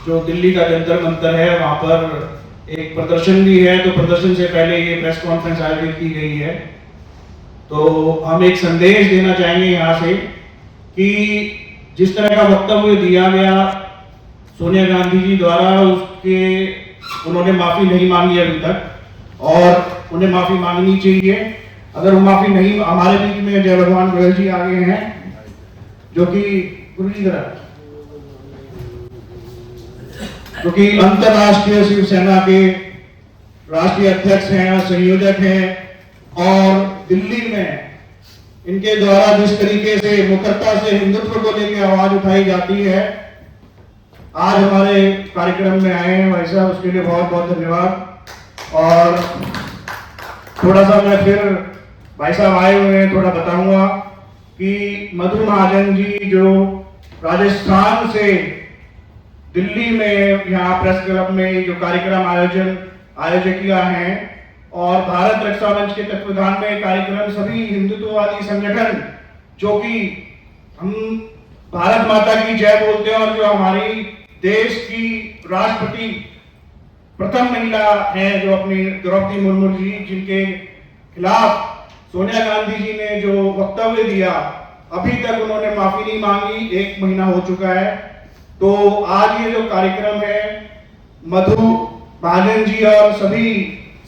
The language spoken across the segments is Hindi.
जो दिल्ली का जंतर मंतर है वहां पर एक प्रदर्शन भी है, तो प्रदर्शन से पहले ये प्रेस कॉन्फ्रेंस आयोजित की गई है। तो हम एक संदेश देना चाहेंगे यहाँ से कि जिस तरह का वक्तव्य दिया गया सोनिया गांधी जी द्वारा, उसके उन्होंने माफी नहीं मांगी अभी तक और उन्हें माफी मांगनी चाहिए। अगर वो माफी नहीं, हमारे बीच में जय भगवान गोयल जी आ गए हैं जो कि गुरु जी जो कि अंतरराष्ट्रीय शिवसेना के राष्ट्रीय अध्यक्ष हैं और संयोजक हैं, और दिल्ली में इनके द्वारा जिस तरीके से मुखरता से हिंदुत्व को लेकर आवाज उठाई जाती है, आज हमारे कार्यक्रम में आए हैं भाई साहब, उसके लिए बहुत बहुत धन्यवाद। और थोड़ा सा मैं फिर भाई साहब आए हुए हैं थोड़ा बताऊंगा कि मधु महाजन जी जो राजस्थान से दिल्ली में यहाँ प्रेस क्लब में जो कार्यक्रम आयोजक किया है, और भारत रक्षा मंच के तत्वाधान में कार्यक्रम सभी हिंदुत्ववादी संगठन जो कि हम भारत माता की जय बोलते हैं, और जो हमारी देश की राष्ट्रपति प्रथम महिला है जो अपनी द्रौपदी मुर्मू जी, जिनके खिलाफ सोनिया गांधी जी ने जो वक्तव्य दिया, अभी तक उन्होंने माफी नहीं मांगी, 1 महीना हो चुका है। तो आज ये जो कार्यक्रम है मधु महाजन जी और सभी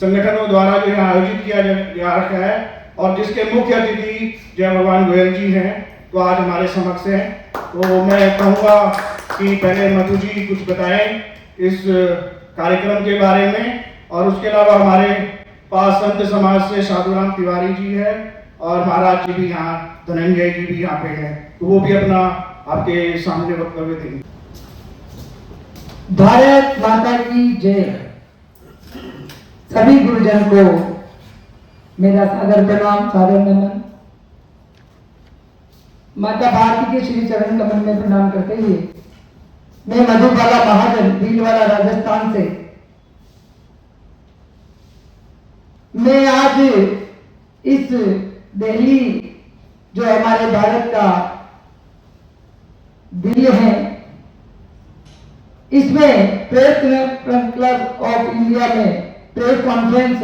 संगठनों द्वारा जो यहाँ आयोजित किया जा रहा है, और जिसके मुख्य अतिथि जय भगवान गोयल जी हैं, तो आज हमारे समक्ष हैं। तो मैं कहूँगा कि पहले मधु जी कुछ बताएं इस कार्यक्रम के बारे में, और उसके अलावा हमारे पास संत समाज से साधुराम तिवारी जी है और महाराज जी भी यहाँ, धनंजय जी भी यहाँ पे हैं, तो वो भी अपना आपके सामने वक्तव्य देंगे। भारत माता की जय। सभी गुरुजन को मेरा सादर प्रणाम, सादर नमन। माता भारती के श्री चरण कमल में प्रणाम करते हुए मैं मधुबाला महाजन भीलवाड़ा राजस्थान से मैं आज इस दिल्ली जो हमारे भारत का दिल है, इसमें प्रेस क्लब ऑफ इंडिया में प्रेस कॉन्फ्रेंस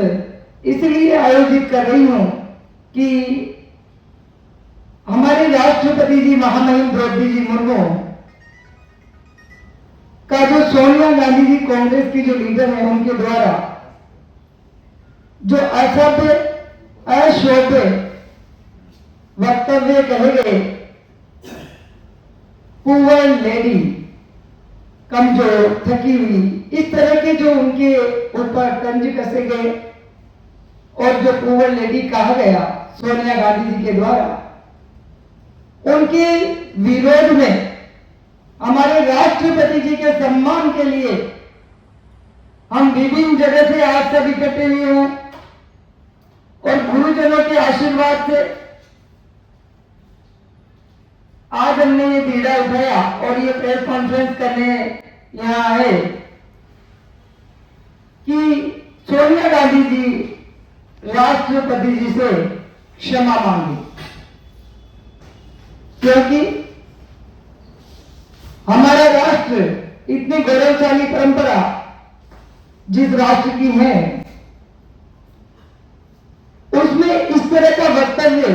इसलिए आयोजित कर रही हूं कि हमारे राष्ट्रपति जी महामहिम द्रौपदी जी मुर्मू का जो सोनिया गांधी जी कांग्रेस की जो लीडर है, उनके द्वारा जो असभ्य अशोभ्य वक्तव्य कहे गए, पुअर लेडी, कमजोर, थकी हुई, इस तरह के जो उनके ऊपर तंज कसे गए और जो पुअर लेडी कहा गया सोनिया गांधी जी के द्वारा, उनके विरोध में हमारे राष्ट्रपति जी के सम्मान के लिए हम विभिन्न जगह से आज सब इकट्ठे हुए हैं, और गुरुजनों के आशीर्वाद से आज हमने ये बीड़ा उठाया और ये प्रेस कॉन्फ्रेंस करने यहाँ आए कि सोनिया गांधी जी राष्ट्रपति जी से क्षमा मांगी, क्योंकि हमारा राष्ट्र इतनी गौरवशाली परंपरा जिस राष्ट्र की है, उसमें इस तरह का वक्तव्य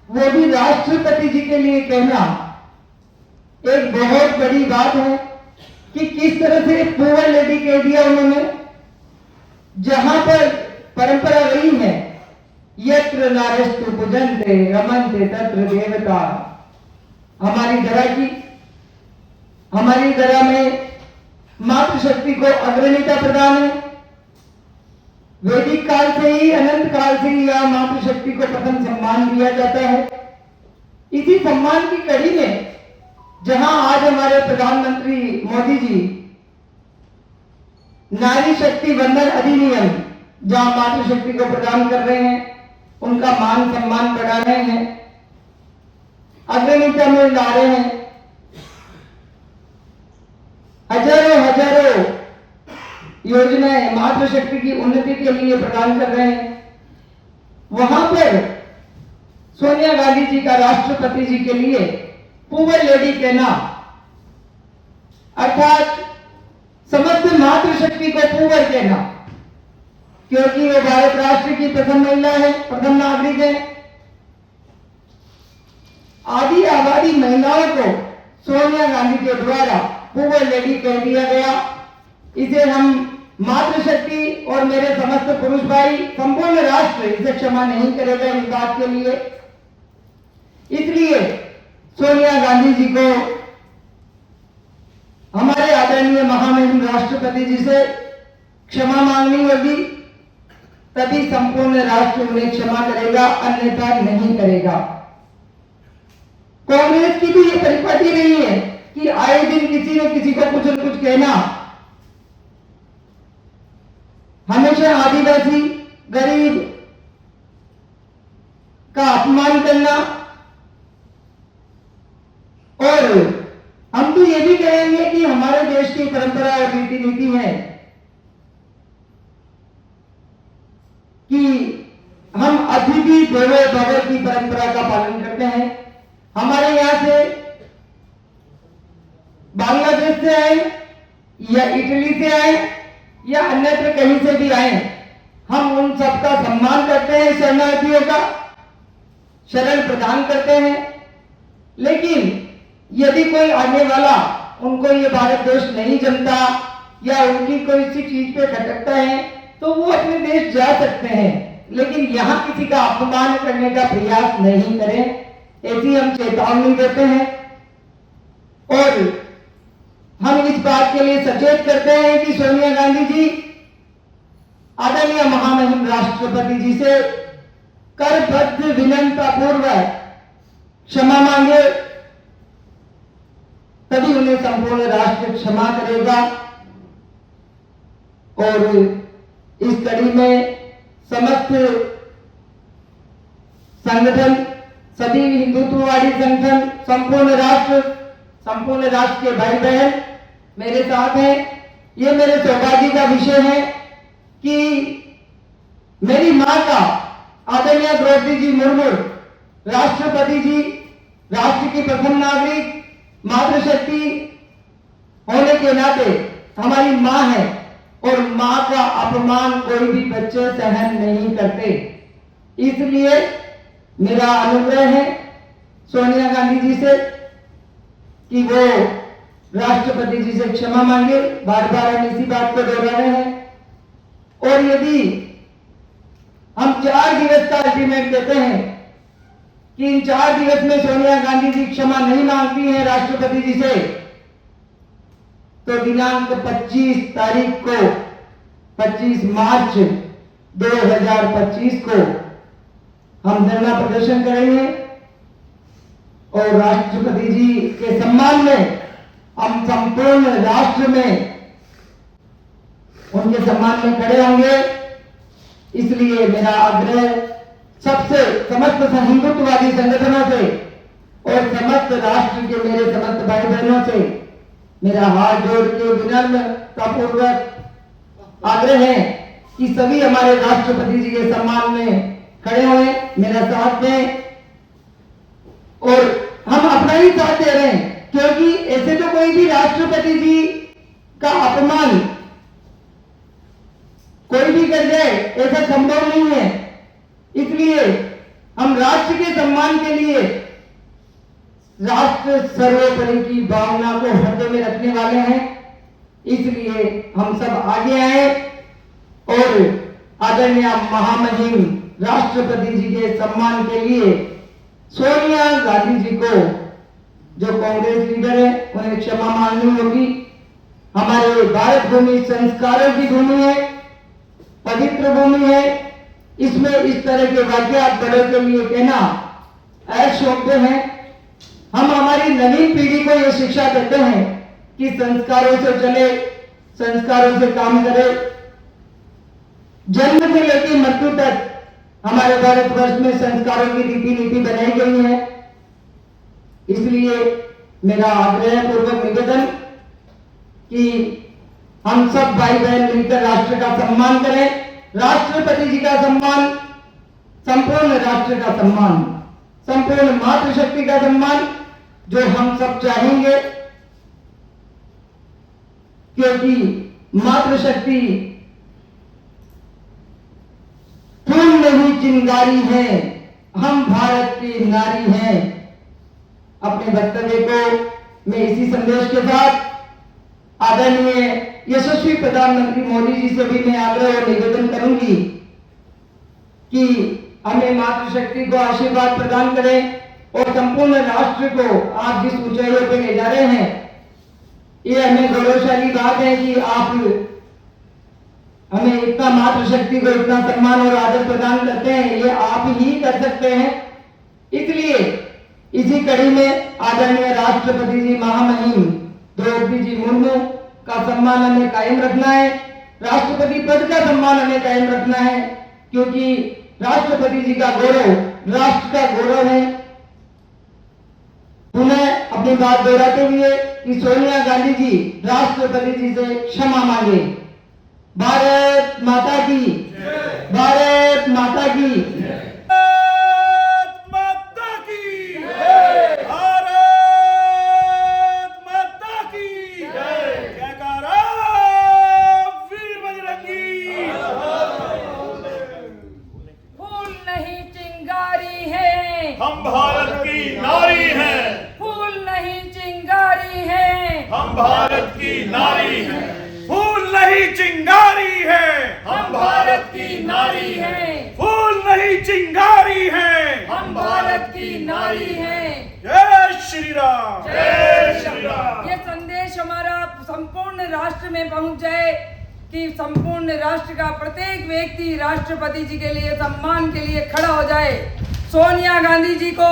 वो भी राष्ट्रपति जी के लिए कहना एक बहुत बड़ी बात है कि किस तरह से पुअर लेडी कह दिया उन्होंने, जहां पर परंपरा रही है यत्र नारेस्तु पूजन्ते रमन्ते तत्र देवता। हमारी धरा में मातृशक्ति को अग्रणीयता प्रदान है। वैदिक काल से ही, अनंत काल से ही यह मातृशक्ति को प्रथम सम्मान दिया जाता है। इसी सम्मान की कड़ी में जहां आज हमारे प्रधानमंत्री मोदी जी नारी शक्ति वंदन अधिनियम जहां मातृशक्ति को प्रदान कर रहे हैं, उनका मान सम्मान बढ़ा रहे हैं, अग्रणीयता में ला रहे हैं, हजारों योजनाएं मातृशक्ति की उन्नति के लिए प्रदान कर रहे हैं, वहां पर सोनिया गांधी जी का राष्ट्रपति जी के लिए पुअर लेडी कहना, अर्थात मातृशक्ति को पूवर कहना, क्योंकि वो भारत राष्ट्र की प्रथम महिला है, प्रथम नागरिक है। आधी आबादी महिलाओं को सोनिया गांधी के द्वारा पूवर लेडी कह दिया गया। इसे हम मातृशक्ति और मेरे समस्त पुरुष भाई, संपूर्ण राष्ट्र इसे क्षमा नहीं करेगा इस बात के लिए। इसलिए सोनिया गांधी जी को हमारे आदरणीय महामहिम राष्ट्रपति जी से क्षमा मांगनी होगी, तभी संपूर्ण राष्ट्र उन्हें क्षमा करेगा, अन्यथा नहीं करेगा। कांग्रेस की भी ये परिपाटी नहीं है कि आए दिन किसी न किसी को कुछ न कुछ कहना। हमेशा आदिवासी, गरीब का अपमान करना, और हम तो ये भी कहेंगे कि हमारे देश की परंपरा और रीति नीति है कि हम अतिथि देवो भव की परंपरा का पालन करते हैं। हमारे यहां से बांग्लादेश से आए या इटली से आए या अन्यत्र कहीं से भी आए, हम उन सबका सम्मान करते हैं, शरणार्थियों का शरण प्रदान करते हैं। लेकिन यदि कोई आने वाला उनको ये भारत देश नहीं जमता या उनकी कोई सी चीज पे खटकता है तो वो अपने देश जा सकते हैं, लेकिन यहां किसी का अपमान करने का प्रयास नहीं करें, ऐसी हम चेतावनी देते हैं। और हम इस बात के लिए सचेत करते हैं कि सोनिया गांधी जी आदरणीय महामहिम राष्ट्रपति जी से करबद्ध विनम्रता पूर्वक क्षमा मांगे, तभी उन्हें संपूर्ण राष्ट्र क्षमा करेगा। और इस कड़ी में समस्त संगठन, सभी हिंदुत्ववादी संगठन, संपूर्ण राष्ट्र के भाई बहन मेरे साथ हैं। ये मेरे सौभाग्य का विषय है कि मेरी मां का, आदरणीय द्रौपदी जी मुर्मू, राष्ट्रपति जी, राष्ट्र की प्रथम नागरिक, मातृशक्ति होने के नाते हमारी मां है, और मां का अपमान कोई भी बच्चे सहन नहीं करते। इसलिए मेरा अनुग्रह है सोनिया गांधी जी से कि वो राष्ट्रपति जी से क्षमा मांगे। बार बार हम इसी बात को दोहरा रहे हैं। और यदि हम 4 दिवस का अल्टीमेट देते हैं कि इन 4 दिवस में सोनिया गांधी जी क्षमा नहीं मांगती हैं राष्ट्रपति जी से, तो दिनांक 25 तारीख को, 25 मार्च 2025 को हम धरना प्रदर्शन करेंगे और राष्ट्रपति जी के सम्मान में हम संपूर्ण राष्ट्र में उनके सम्मान में खड़े होंगे। इसलिए मेरा आग्रह सबसे, समस्त हिंदुत्ववादी संगठनों से और समस्त राष्ट्र के मेरे समस्त भाई बहनों से मेरा हाथ जोड़ के विनम्रतापूर्वक आग्रह है कि सभी हमारे राष्ट्रपति जी के सम्मान में खड़े हुए, मेरा साथ दें। और हम अपना ही साथ दे रहे हैं, क्योंकि ऐसे तो कोई भी राष्ट्रपति जी का अपमान कोई भी कर जाए, ऐसा संभव नहीं है। इसलिए हम राष्ट्र के सम्मान के लिए राष्ट्र सर्वोपरि की भावना को हृदय में रखने वाले हैं। इसलिए हम सब आगे आए और आदरणीय महामहिम राष्ट्रपति जी के सम्मान के लिए सोनिया गांधी जी को, जो कांग्रेस लीडर है, उन्हें क्षमा मांगनी होगी। हमारे भारत भूमि संस्कारों की भूमि है, पवित्र भूमि है। इसमें इस तरह के वाक्यात बड़ों के लिए कहना अशोभ्य है। हम हमारी नवीन पीढ़ी को यह शिक्षा देते हैं कि संस्कारों से चले, संस्कारों से काम करे। जन्म से लेकर मृत्यु तक हमारे भारतवर्ष में संस्कारों की रीति नीति बनाई गई है। इसलिए मेरा आग्रह पूर्वक निवेदन कि हम सब भाई बहन मिलकर राष्ट्र का सम्मान करें, राष्ट्रपति जी का सम्मान, संपूर्ण राष्ट्र का सम्मान, संपूर्ण मातृशक्ति का सम्मान, जो हम सब चाहेंगे। क्योंकि मातृशक्ति फूल नहीं चिंगारी है, हम भारत की नारी हैं। अपने वक्तव्य को मैं इसी संदेश के साथ आदरणीय यशस्वी प्रधानमंत्री मोदी जी से भी मैं आग्रह और निवेदन करूंगी कि हमें मातृशक्ति को आशीर्वाद प्रदान करें और संपूर्ण राष्ट्र को आप जिस ऊंचाइयों पर ले जा रहे हैं, ये हमें गौरवशाली बात है कि आप हमें इतना मातृशक्ति को इतना सम्मान और आदर प्रदान करते हैं, ये आप ही कर सकते हैं। इसलिए इसी कड़ी में आदरणीय राष्ट्रपति जी महामहिम द्रौपदी जी मुर्मू का सम्मान हमें कायम रखना है, राष्ट्रपति पद का सम्मान हमें कायम रखना है, क्योंकि राष्ट्रपति जी का गौरव राष्ट्र का गौरव है। पुनः अपनी बात दोहराते हुए कि सोनिया गांधी जी राष्ट्रपति जी से क्षमा मांगे। भारत माता की, भारत माता की, भारत माता की, भारत माता की जयकारा वीर बजरंगी। फूल नहीं चिंगारी है, हम भारत की नारी हैं, फूल नहीं चिंगारी है, हम भारत की नारी हैं। फूल नहीं चिंगारी है, हम भारत की नारी हैं, फूल नहीं चिंगारी है, हम भारत की नारी हैं। जय श्री राम, जय श्री राम। ये संदेश हमारा संपूर्ण राष्ट्र में पहुंच जाए कि संपूर्ण राष्ट्र का प्रत्येक व्यक्ति राष्ट्रपति जी के लिए सम्मान के लिए खड़ा हो जाए। सोनिया गांधी जी को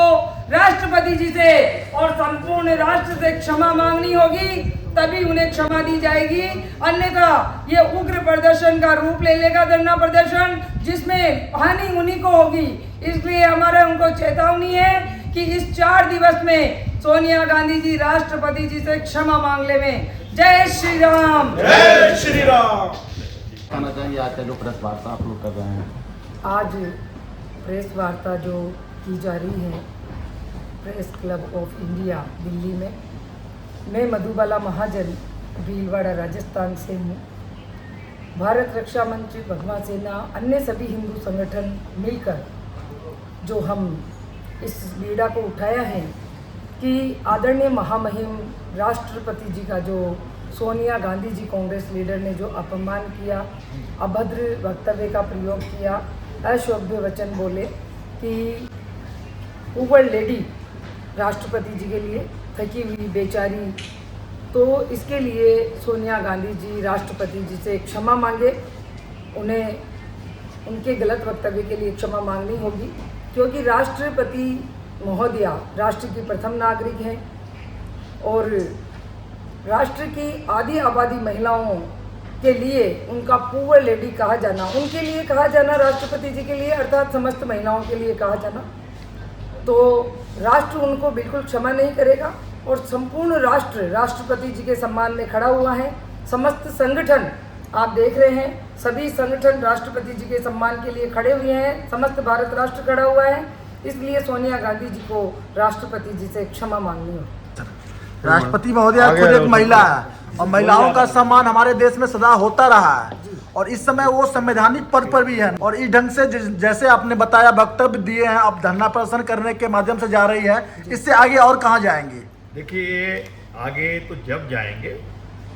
राष्ट्रपति जी से और संपूर्ण राष्ट्र से क्षमा मांगनी होगी, तभी उन्हें क्षमा दी जाएगी, अन्यथा ये उग्र प्रदर्शन का रूप ले लेगा, धरना प्रदर्शन, जिसमें हानि उन्हीं को होगी। इसलिए हमारा उनको चेतावनी है कि इस 4 दिवस में सोनिया गांधी जी राष्ट्रपति जी से क्षमा मांग ले में। जय श्री राम, जय श्री राम। कहना चाहेंगे आज का जो प्रेस वार्ता आप लोग कर रहे हैं? आज प्रेस वार्ता जो की जा रही है press club of India Delhi में, मैं मधुबाला महाजन भीलवाड़ा राजस्थान से हूँ। भारत रक्षा मंच, भगवा सेना, अन्य सभी हिंदू संगठन मिलकर जो हम इस बीड़ा को उठाया है कि आदरणीय महामहिम राष्ट्रपति जी का जो सोनिया गांधी जी कांग्रेस लीडर ने जो अपमान किया, अभद्र वक्तव्य का प्रयोग किया, अशोभ्य वचन बोले कि पुअर लेडी राष्ट्रपति जी के लिए थकी हुई बेचारी, तो इसके लिए सोनिया गांधी जी राष्ट्रपति जी से क्षमा मांगे। उन्हें उनके गलत वक्तव्य के लिए क्षमा मांगनी होगी, क्योंकि राष्ट्रपति महोदया राष्ट्र की प्रथम नागरिक हैं और राष्ट्र की आधी आबादी महिलाओं के लिए उनका पुअर लेडी कहा जाना, उनके लिए कहा जाना, राष्ट्रपति जी के लिए अर्थात समस्त महिलाओं के लिए कहा जाना, तो राष्ट्र उनको बिल्कुल क्षमा नहीं करेगा। और संपूर्ण राष्ट्र राष्ट्रपति जी के सम्मान में खड़ा हुआ है। समस्त संगठन आप देख रहे हैं, सभी संगठन राष्ट्रपति जी के सम्मान के लिए खड़े हुए हैं, समस्त भारत राष्ट्र खड़ा हुआ है। इसलिए सोनिया गांधी जी को राष्ट्रपति जी से क्षमा मांगनी हो। राष्ट्रपति महोदया खुद एक महिला है और महिलाओं का सम्मान हमारे देश में सदा होता रहा है और इस समय वो संवैधानिक पद पर भी है और इस ढंग से जैसे आपने बताया वक्तव्य दिए हैं, अब धरना प्रदर्शन करने के माध्यम से जा रही है, इससे आगे और कहाँ जाएंगे? देखिए, आगे तो जब जाएंगे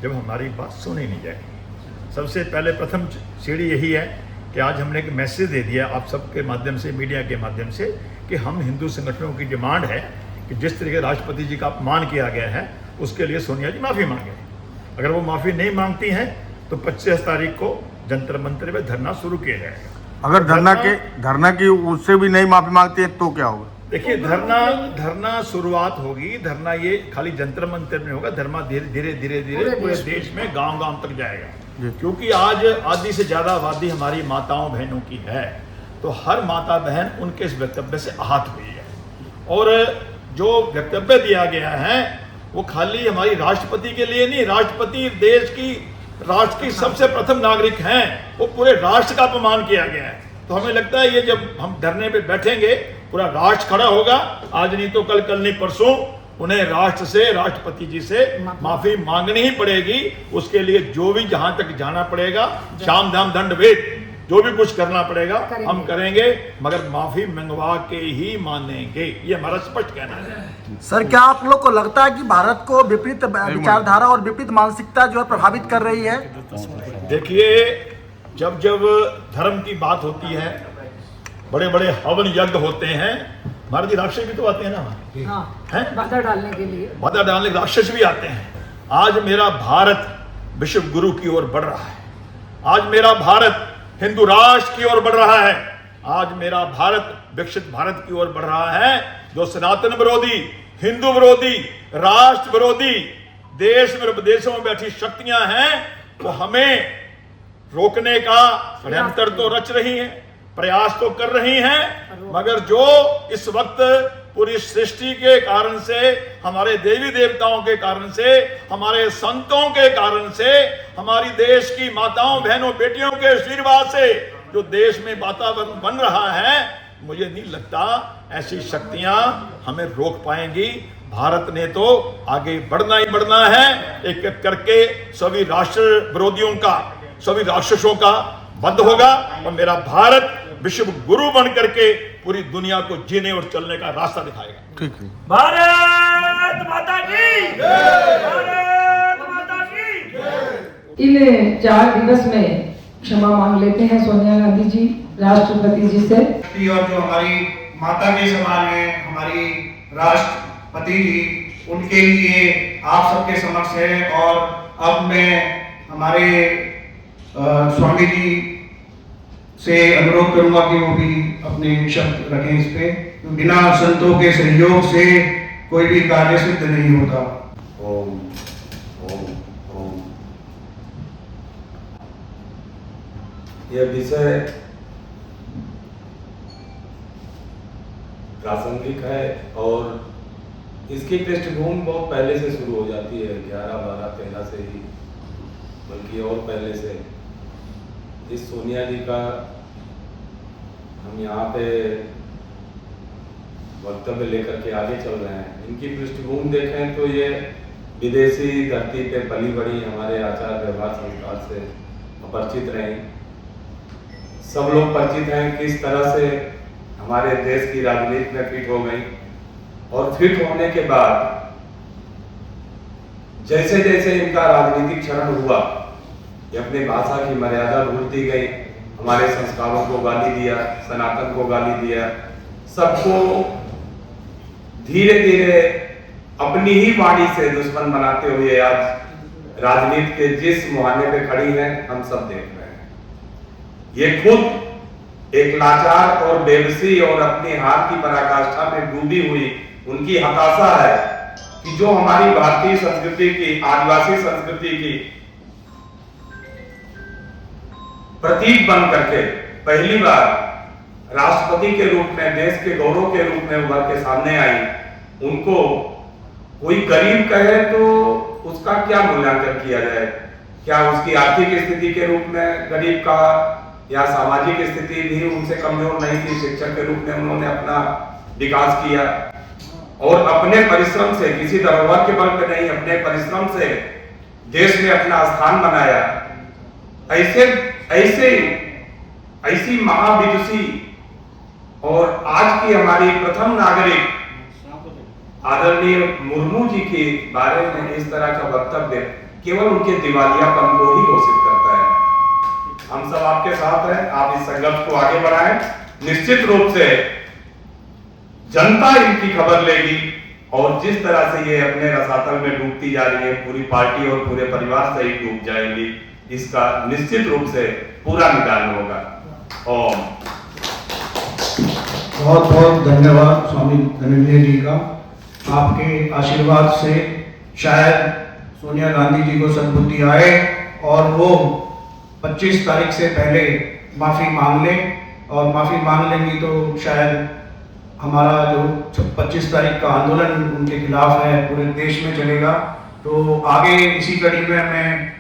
जब हमारी बात सुनी नहीं जाएगी। सबसे पहले प्रथम सीढ़ी यही है कि आज हमने एक मैसेज दे दिया आप सबके माध्यम से, मीडिया के माध्यम से, कि हम हिंदू संगठनों की डिमांड है कि जिस तरीके राष्ट्रपति जी का अपमान किया गया है उसके लिए सोनिया जी माफ़ी मांगे। अगर वो माफ़ी नहीं मांगती हैं तो 25 तारीख को जंतर मंतर में धरना शुरू किया जाएगा। अगर धरना की उससे भी नहीं माफी मांगती है तो क्या होगा? देखिए, धरना शुरुआत होगी। धरना ये खाली जंतर मंतर में होगा, धरना धीरे धीरे पूरे देश में गांव तक जाएगा, क्योंकि आज आधी से ज़्यादा आबादी हमारी माताओं बहनों की है, तो हर माता बहन उनके इस वक्तव्य से आहत हुई है। और जो वक्तव्य दिया गया है वो खाली हमारी राष्ट्रपति के लिए नहीं, राष्ट्रपति राष्ट्र की सबसे प्रथम नागरिक हैं, वो पूरे राष्ट्र का अपमान किया गया है। तो हमें लगता है ये जब हम धरने पे बैठेंगे पूरा राष्ट्र खड़ा होगा, आज नहीं तो कल, कल नहीं परसों, उन्हें राष्ट्र से, राष्ट्रपति जी से माफी मांगनी ही पड़ेगी। उसके लिए जो भी जहां तक जाना पड़ेगा, शाम दाम दंड भेद, जो भी कुछ करना पड़ेगा हम करेंगे, मगर माफी मंगवा के ही मानेंगे, ये हमारा स्पष्ट कहना है। सर, क्या आप लोग को लगता है कि भारत को विपरीत विचारधारा और विपरीत मानसिकता जो है प्रभावित कर रही है? देखिए, जब जब धर्म की बात होती है, बड़े बड़े हवन यज्ञ होते हैं, महाराज जी राक्षस भी तो आते हैं ना, हाँ, बाधा डालने के लिए, बाधा डालने के राक्षस भी आते हैं। आज मेरा भारत विश्व गुरु की ओर बढ़ रहा है। आज मेरा भारत हिंदू राष्ट्र की ओर बढ़ रहा है। आज मेरा भारत विकसित भारत की ओर बढ़ रहा है। जो सनातन विरोधी, हिंदू विरोधी, राष्ट्र विरोधी देश में विदेशों में बैठी शक्तियां हैं, वो हमें रोकने का षड्यंत्र तो रच रही हैं, प्रयास तो कर रही हैं, मगर जो इस वक्त पूरी सृष्टि के कारण से, हमारे देवी देवताओं के कारण से, हमारे संतों के कारण से, हमारी देश की माताओं, बहनों, बेटियों के आशीर्वाद से जो देश में वातावरण बन रहा है, मुझे नहीं लगता ऐसी शक्तियां हमें रोक पाएंगी। भारत ने तो आगे बढ़ना ही बढ़ना है। एक एक करके सभी राष्ट्र विरोधियों का, सभी राक्षसों का वध होगा और मेरा भारत विश्व गुरु बन करके पूरी दुनिया को जीने और चलने का रास्ता दिखाएगा। ठीक है। भारत माता की जय, भारत माता की जय। इन 4 दिवस में क्षमा मांग लेते हैं सोनिया गांधी जी राष्ट्रपति जी से। और जो हमारी माता के समान है, हमारी राष्ट्रपति जी, उनके लिए आप सबके समक्ष है। और अब मैं हमारे स्वामी जी से अनुरोध करूंगा कि वो भी अपने शब्द रखें इस पे। बिना संतों के सहयोग से कोई भी कार्य सिद्ध नहीं होता। ओम ओम ओम। यह विषय प्रासंगिक है और इसकी पृष्ठभूमि बहुत पहले से शुरू हो जाती है, 11, 12, 13 से ही, बल्कि और पहले से। इस सोनिया जी का हम यहाँ पे वक्तव्य लेकर के आगे चल रहे हैं। इनकी पृष्ठभूमि देखें तो ये विदेशी धरती पे पली बड़ी, हमारे आचार व्यवहार संस्कार से अपरिचित रही। सब लोग परिचित हैं किस तरह से हमारे देश की राजनीति में फिट हो गई, और फिट होने के बाद जैसे जैसे इनका राजनीतिक क्षरण हुआ, ये अपनी भाषा की मर्यादा भूलती गई, हमारे संस्कारों को गाली दिया, सनातन को गाली दिया, सबको धीरे धीरे अपनी ही वाणी से दुश्मन बनाते हुए आज राजनीति के जिस मुहाने पे खड़ी हैं, हम सब देख रहे हैं। ये खुद एक लाचार और बेबसी और अपनी हार की पराकाष्ठा में डूबी हुई उनकी हताशा है कि जो हमारी भारतीय संस्कृति की, आदिवासी संस्कृति की प्रतीक बन करके पहली बार राष्ट्रपति के रूप में, देश के गौरव के रूप में उभर के सामने आई, उनको कोई गरीब कहे तो उसका क्या मूल्यांकन किया जाए? क्या उसकी आर्थिक स्थिति के रूप में गरीब का, या सामाजिक स्थिति भी उनसे कमजोर नहीं थी? शिक्षक के रूप में उन्होंने अपना विकास किया और अपने परिश्रम से, किसी धरोहर के बल पे नहीं, अपने परिश्रम से देश में अपना स्थान बनाया। ऐसी महाविदुषी और आज की हमारी प्रथम नागरिक आदरणीय मुर्मू जी के बारे में इस तरह का वक्तव्य केवल उनके दिवालियापन को ही घोषित करता है। हम सब आपके साथ हैं, आप इस संघर्ष को आगे बढ़ाएं। निश्चित रूप से जनता इनकी खबर लेगी और जिस तरह से ये अपने रसातल में डूबती जा रही है, पूरी पार्टी और पूरे परिवार सहित डूब जाएगी, इसका निश्चित रूप से पूरा निदान होगा। ओम। बहुत बहुत धन्यवाद स्वामी धनंजय जी का। आपके आशीर्वाद से शायद सोनिया गांधी जी को सद्बुद्धि आए और वो 25 तारीख से पहले माफ़ी मांग लें, और माफ़ी मांग लेंगी तो शायद हमारा जो 25 तारीख का आंदोलन उनके खिलाफ है पूरे देश में चलेगा। तो आगे इसी कड़ी में मैं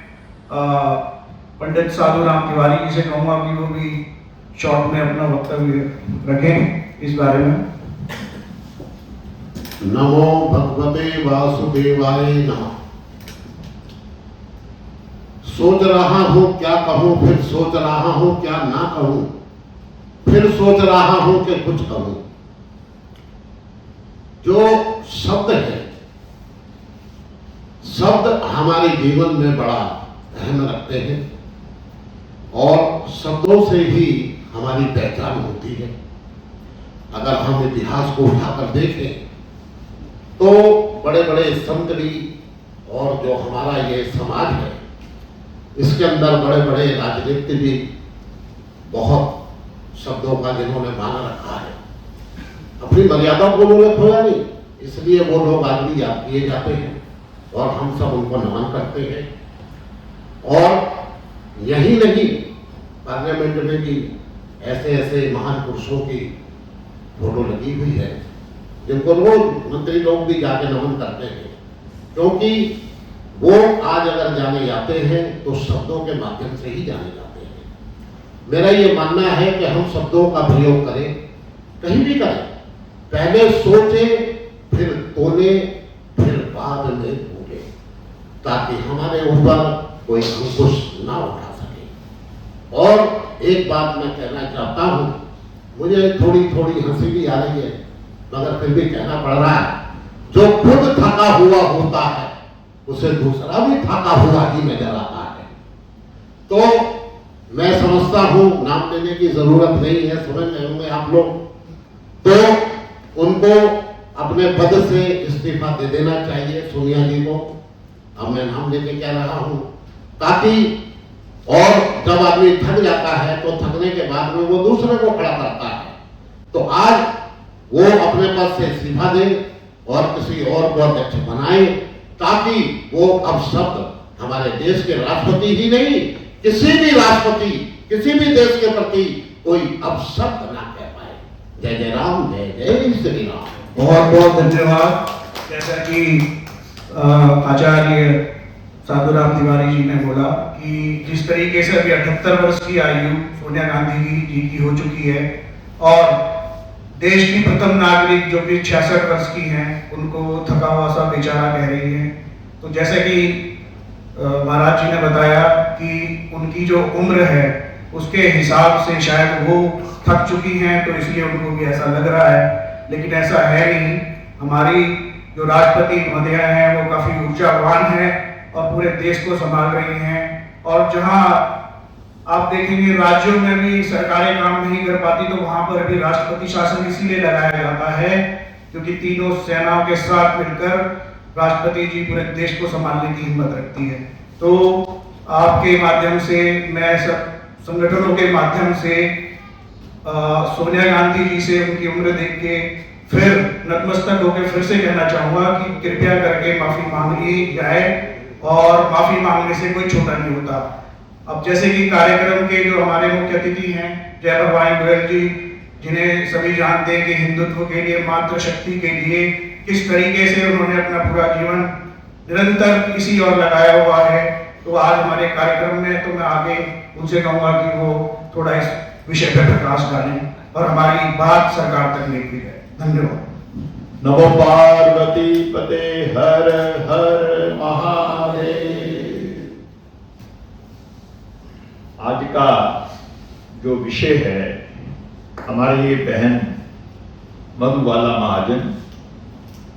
पंडित साधु राम तिवारी जी से कहूँगा कि वो भी शॉर्ट में अपना वक्तव्य रखें इस बारे में। नमो भगवते वासुदेवाय नमः। सोच रहा हूं क्या कहूं, फिर सोच रहा हूं क्या ना कहूं, फिर सोच रहा हूं कि कुछ कहूं। जो शब्द है, शब्द हमारे जीवन में बड़ा अहम रखते हैं और शब्दों से ही हमारी पहचान होती है। अगर हम इतिहास को उठाकर देखें तो बड़े बड़े संतरी और जो हमारा ये समाज है, इसके अंदर बड़े बड़े राजनीतिविद बहुत शब्दों का जिन्होंने मान रखा है, अपनी मर्यादाओं को उन्होंने खोया नहीं, इसलिए वो लोग आज भी याद किए जाते हैं और हम सब उनको नमन करते हैं। और यही नहीं, पार्लियामेंट में भी ऐसे ऐसे महान पुरुषों की फोटो लगी हुई है जिनको रोज मंत्री लोग भी जाके नमन करते हैं, क्योंकि वो आज अगर जाने जाते हैं तो शब्दों के माध्यम से ही जाने जाते हैं। मेरा ये मानना है कि हम शब्दों का प्रयोग करें, कहीं भी करें, पहले सोचे, फिर तोले, फिर बाद में बोले, ताकि हमारे ऊपर कोई अंकुश ना उठा सके। और एक बात मैं कहना चाहता हूं, मुझे थोड़ी थोड़ी हंसी भी आ रही है, मगर फिर भी कहना पड़ रहा है, जो खुद थका हुआ होता है उसे दूसरा भी थका हुआ ही नजर आता है। तो मैं समझता हूं, नाम लेने की जरूरत नहीं है, समझ रहे होंगे आप लोग, तो उनको अपने पद से इस्तीफा दे देना चाहिए, सोनिया जी को। अब मैं नाम लेके कह रहा हूं, ताकि और जब आदमी थक जाता है तो थकने के बाद में वो दूसरे को खड़ा करता है, तो आज वो अपने पद से इस्तीफा दे और किसी और को अध्यक्ष बनाए, ताकि वो अब शब्द हमारे देश के राष्ट्रपति ही नहीं, किसी भी राष्ट्रपति, किसी भी देश के प्रति कोई अब शब्द ना कह पाए। जय जय राम, जय जय श्री राम। बहुत बहुत धन्यवाद। जैसा कि आचार्य साधुराम तिवारी जी ने बोला कि जिस तरीके से अभी 78 वर्ष की आयु सोनिया गांधी जी की हो चुकी है और देश की प्रथम नागरिक जो कि 66 वर्ष की हैं, उनको थका हुआ सा बेचारा कह रही हैं। तो जैसे कि महाराज जी ने बताया कि उनकी जो उम्र है उसके हिसाब से शायद वो थक चुकी हैं, तो इसलिए उनको भी ऐसा लग रहा है, लेकिन ऐसा है नहीं। हमारी जो राष्ट्रपति महोदय हैं वो काफी ऊर्जावान है और पूरे देश को संभाल रही हैं। और जहां आप देखेंगे राज्यों में भी सरकारें काम नहीं कर पाती, तो वहां पर भी राष्ट्रपति शासन इसीलिए लगाया जाता है क्योंकि तीनों सेनाओं के साथ मिलकर राष्ट्रपति जी पूरे देश को संभालने की हिम्मत रखती है। तो आपके माध्यम से, मैं सब संगठनों के माध्यम से सोनिया गांधी जी से उनकी उम्र देख के फिर नतमस्तक होकर फिर से कहना चाहूंगा कि कृपया करके माफी मांग ली जाए और माफी मांगने से कोई छोटा नहीं होता। अब जैसे कि कार्यक्रम के जो हमारे मुख्य अतिथि हैं जय भवानी गोयल जी, जिन्हें सभी जानते हैं कि हिंदुत्व के लिए, मातृशक्ति के लिए किस तरीके से उन्होंने अपना पूरा जीवन निरंतर इसी ओर लगाया हुआ है, तो आज हमारे कार्यक्रम में तो मैं आगे उनसे कहूंगा कि वो थोड़ा इस विषय पर प्रकाश डालें और हमारी बात सरकार तक लेके जाए। धन्यवाद। नमो पार्वती पते हर हर महादेव। आज का जो विषय है, हमारी ये बहन मधुबाला महाजन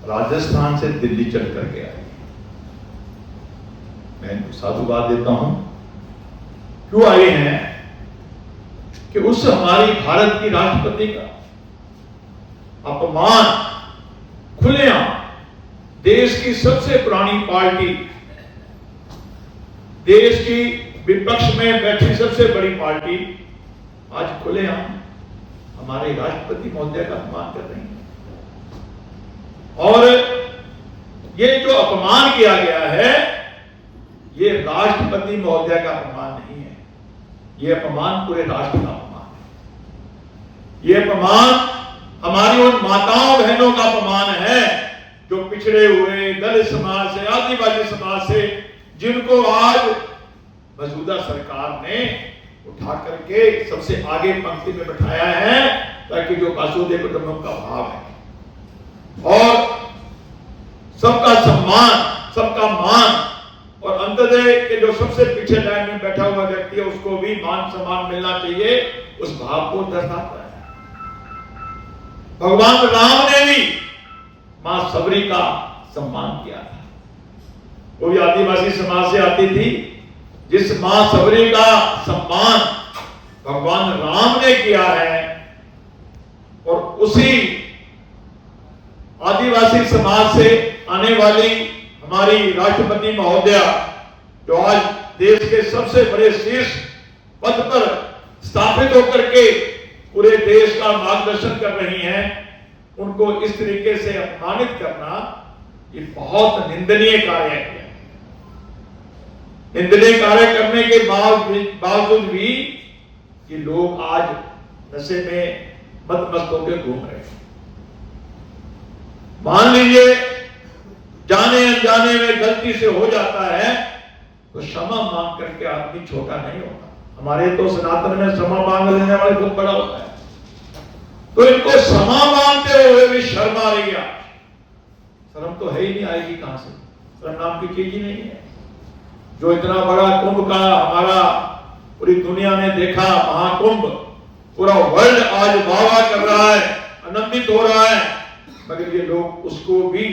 राजस्थान से दिल्ली चल कर के आई। मैं इनको साधुवाद देता हूं। क्यों आए हैं कि उस हमारी भारत की राष्ट्रपति का अपमान खुलेआम, देश की सबसे पुरानी पार्टी, देश की विपक्ष में बैठी सबसे बड़ी पार्टी आज खुलेआम हमारे राष्ट्रपति महोदय का अपमान कर रही है। और ये जो अपमान किया गया है, ये राष्ट्रपति महोदय का अपमान नहीं है, ये अपमान पूरे राष्ट्र का अपमान है। ये अपमान हमारी उन माताओं बहनों का अपमान है जो पिछड़े हुए दलित समाज से, आदिवासी समाज से, जिनको आज मौजूदा सरकार ने उठा करके सबसे आगे पंक्ति में बैठाया है, ताकि जो वासुदेव कुटुंबकम का भाव है। और सबका सम्मान, सबका मान, और अंत्योदय के जो सबसे पीछे लाइन में बैठा हुआ व्यक्ति है उसको भी मान सम्मान मिलना चाहिए, उस भाव को दर्शाता है। भगवान राम ने भी मां सबरी का सम्मान किया था। वो भी आदिवासी समाज से आती थी। जिस मां सबरी का सम्मान भगवान राम ने किया है, और उसी आदिवासी समाज से आने वाली हमारी राष्ट्रपति महोदया, जो आज देश के सबसे बड़े शीर्ष पद पर स्थापित होकर के पूरे देश का मार्गदर्शन कर रही हैं, उनको इस तरीके से अपमानित करना ये बहुत निंदनीय कार्य है। निंदनीय कार्य करने के बावजूद भी ये लोग आज नशे में मत होकर घूम रहे हैं। मान लीजिए जाने अनजाने में गलती से हो जाता है तो क्षमा मांग करके आदमी छोटा नहीं होता। हमारे तो सनातन में क्षमा मांग लेने वाले बहुत बड़ा होता है, तो इनको क्षमा मांगते हुए भी शर्म आ रही है। शर्म तो है ही नहीं, आएगी कहां से? शर्म नाम की चीज ही नहीं है। जो इतना बड़ा कुंभ का हमारा पूरी दुनिया ने देखा महाकुंभ, पूरा वर्ल्ड आज वाह कर रहा है, आनंदित हो रहा है, मगर ये लोग उसको भी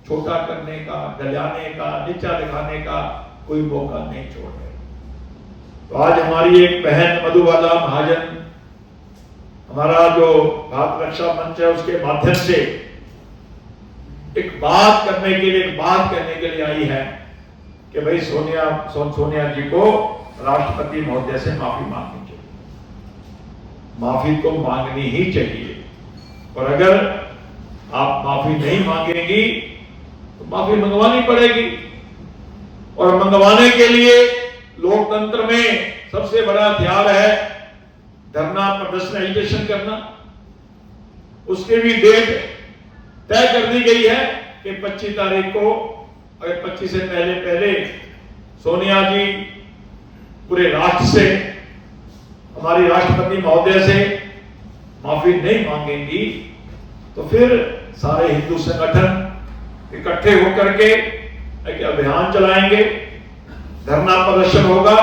छोटा करने का, गलाने का, नीचा दिखाने का कोई मौका नहीं छोड़ रहे। तो आज हमारी एक बहन मधुबाला महाजन, हमारा जो भारत रक्षा मंच है उसके माध्यम से एक बात करने के लिए, एक बात कहने के लिए आई है कि भाई सोनिया जी को राष्ट्रपति महोदय से माफी मांगनी चाहिए। माफी तो मांगनी ही चाहिए, और अगर आप माफी नहीं मांगेंगी तो माफी मंगवानी पड़ेगी। और मंगवाने के लिए लोकतंत्र में सबसे बड़ा हथियार है धरना प्रदर्शन एजिटेशन करना। उसकी भी डेट तय कर दी गई है कि 25 तारीख को, अगर 25 से पहले सोनिया जी पूरे राष्ट्र से, हमारी राष्ट्रपति महोदय से माफी नहीं मांगेंगी तो फिर सारे हिंदू संगठन इकट्ठे होकर के एक अभियान चलाएंगे, धरना प्रदर्शन होगा।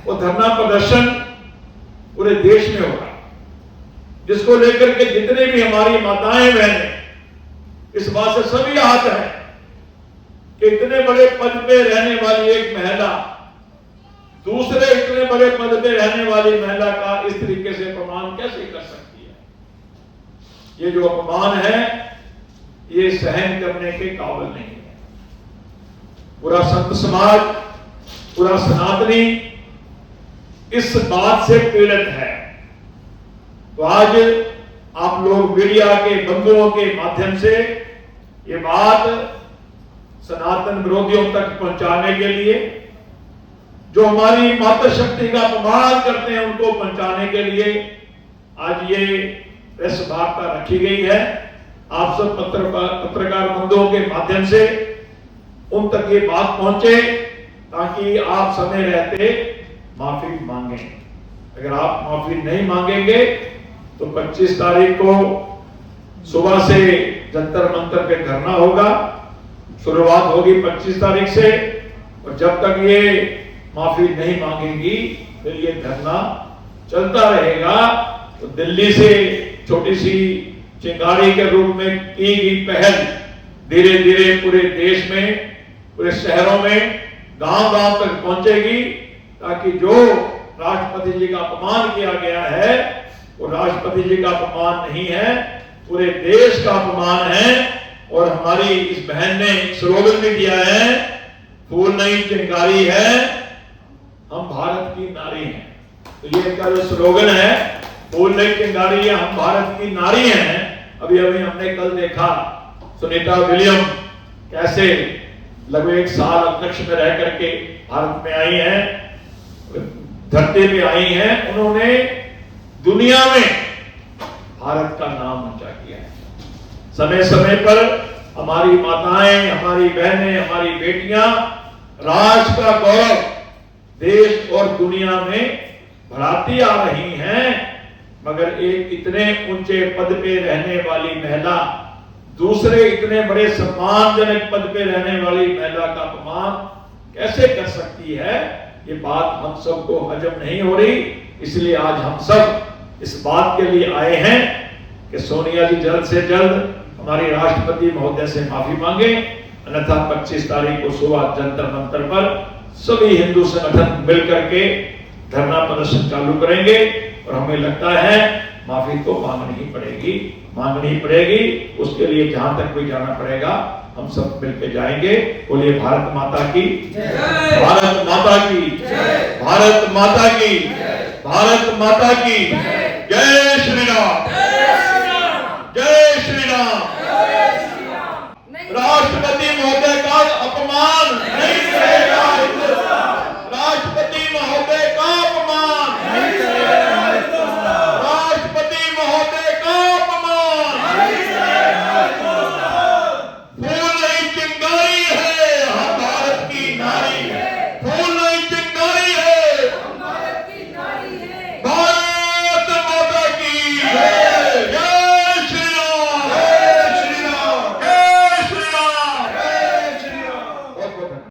वो धरना प्रदर्शन पूरे देश में होगा, जिसको लेकर के जितने भी हमारी माताएं बहनें इस बात से सभी आहत हैं कि इतने बड़े पद पे रहने वाली एक महिला दूसरे इतने बड़े पद पे रहने वाली महिला का इस तरीके से अपमान कैसे कर सकती है। ये जो अपमान है ये सहन करने के काबिल नहीं है। पूरा संत समाज, पूरा सनातनी इस बात से पीड़ित है। तो आज आप लोग मीडिया के बंधुओं के माध्यम से ये बात सनातन विरोधियों तक पहुंचाने के लिए, जो हमारी मातृशक्ति का अपमान करते हैं उनको पहुंचाने के लिए आज ये प्रेस वार्ता रखी गई है। आप सब पत्रकार बंधुओं के माध्यम से उन तक ये बात पहुंचे ताकि आप समय रहते माफी मांगे। अगर आप माफी नहीं मांगेंगे तो 25 तारीख को सुबह से जंतर मंतर पे धरना होगा। शुरुआत होगी 25 तारीख से, और जब तक ये माफी नहीं मांगेंगी फिर ये धरना चलता रहेगा। तो दिल्ली से छोटी सी चिंगारी के रूप में की गई पहल धीरे धीरे पूरे देश में, पूरे शहरों में, गांव गांव तक पहुंचेगी, ताकि जो राष्ट्रपति जी का अपमान किया गया है वो राष्ट्रपति जी का अपमान नहीं है, पूरे देश का अपमान है। और हमारी इस बहन ने स्लोगन भी दिया है, फूल नहीं चिंगारी है, हम भारत की नारी हैं। तो ये इनका जो स्लोगन है, फूल नहीं चिंगारी है, हम भारत की नारी हैं। अभी हमने कल देखा सुनीता विलियम कैसे लगभग 1 साल अध्यक्ष में रह करके भारत में आई हैं, धरती पे आई हैं। उन्होंने दुनिया में भारत का नाम ऊंचा किया है। समय समय पर हमारी माताएं, हमारी बहनें, हमारी बेटियां राष्ट्र का गौरव देश और दुनिया में बढ़ाती आ रही हैं, मगर एक इतने ऊंचे पद पे रहने वाली महिला दूसरे इतने बड़े सम्मानजनक पद पे रहने वाली महिला का अपमान कैसे कर सकती है, ये बात हम सबको हजम नहीं हो रही। इसलिए आज हम सब इस बात के लिए आए हैं कि सोनिया जी जल्द से जल्द हमारी राष्ट्रपति महोदय से माफी मांगे, अन्यथा 25 तारीख को सुबह जंतर मंतर पर सभी हिंदू संगठन मिलकर के धरना प्रदर्शन चालू करेंगे। और हमें लगता है माफी तो मांगनी ही पड़ेगी। उसके लिए जहां तक भी जाना पड़ेगा हम सब मिलकर जाएंगे। बोलिए भारत माता की जय, भारत माता की जय, भारत माता की, भारत माता की जय, श्री राम।